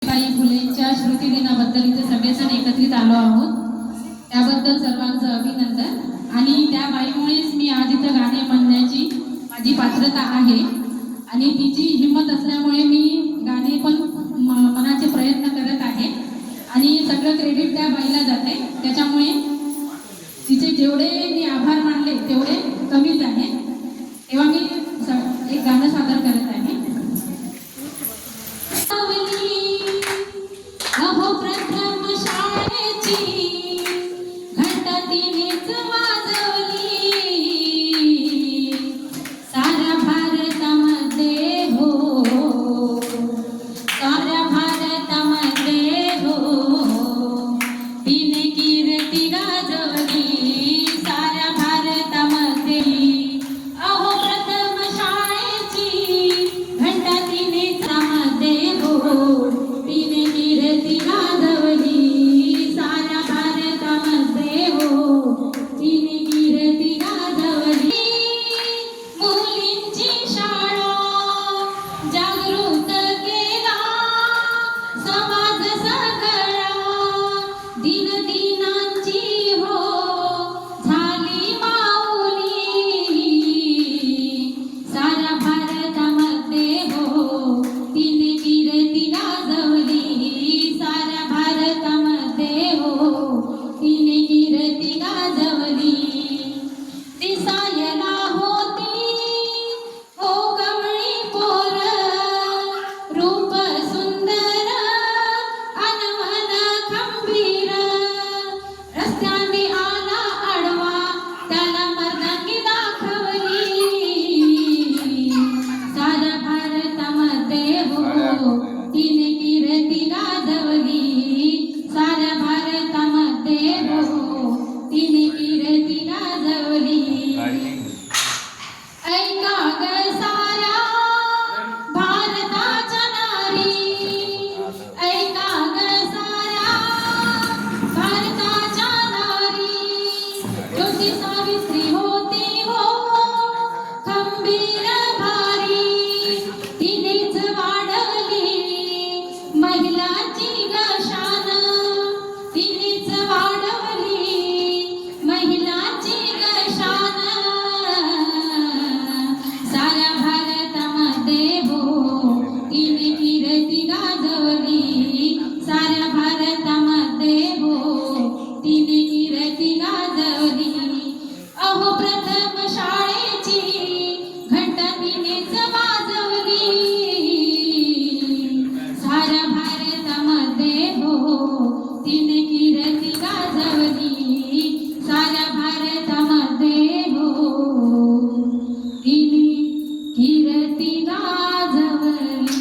सावित्रीबाई फुलेंच्या स्मृती दिनाबद्दल इथे सगळेजण एकत्रित आलो आहोत, त्याबद्दल सर्वांचं अभिनंदन। आणि त्या बाईमुळेच मी आज इथं गाणे म्हणण्याची माझी पात्रता आहे आणि तिची हिंमत असल्यामुळे मी गाणे पण मनाचे प्रयत्न करत आहे आणि सगळं क्रेडिट त्या बाईला जाते। त्याच्यामुळे तिचे जेवढे मी आभार मानले तेवढे कमीच आहे। तेव्हा मी एक गाणं सादर करत आहे। अहो प्रथम शाळेची घंटा तिनेच वाजवली, साऱ्या भारतामध्ये हो, साऱ्या भारतामध्ये हो, तिने कीर्ती गाजवली साऱ्या भारतामध्ये। अहो प्रथम शाळेची घंटा तिनेच मध्ये हो, तिने कीर्ती गाजवली साऱ्या भारतामध्ये हो, तिने कीर्ती गाजवली। मुलींची शाळा जागृत केला समाज सगळा, दिनदिनांची हो झाली माऊली, साऱ्या भारतामध्ये हो तिने कीर्ती गाजवली साऱ्या भारतामध्ये हो, तिने कीर्ती गाजवली। दिसायला होती हो कमळी पोर, रूप सुंदर अनमन खंबीर, रस्त्याने आला आडवा त्याला मर्दांगी दाखवली, साऱ्या भारतामध्ये हो तिने कीर्ती गाजवली साऱ्या भारतामध्ये हो, तिने कीर्ती गाजवली। ऐका ग साऱ्या भारताच्या नारी, ऐका ग साऱ्या भारताच्या नारी, ज्योती सावित्री होती हो खंबीर भारी, तिनेच वाढवली महिलाची गशान, तिनेच वाढवली महिलाची गशान, साऱ्या भारतामध्ये हो तिने कीर्ती गाजवली साऱ्या भारतामध्ये हो, तिने कीर्ती गाजवली। अहो प्रथम शाळेची घंटा तिनेच वाजवली साऱ्या भारतामध्ये हो, तिने कीर्ती गाजवली साऱ्या भारतामध्ये हो, तिने कीर्ती गाजवली।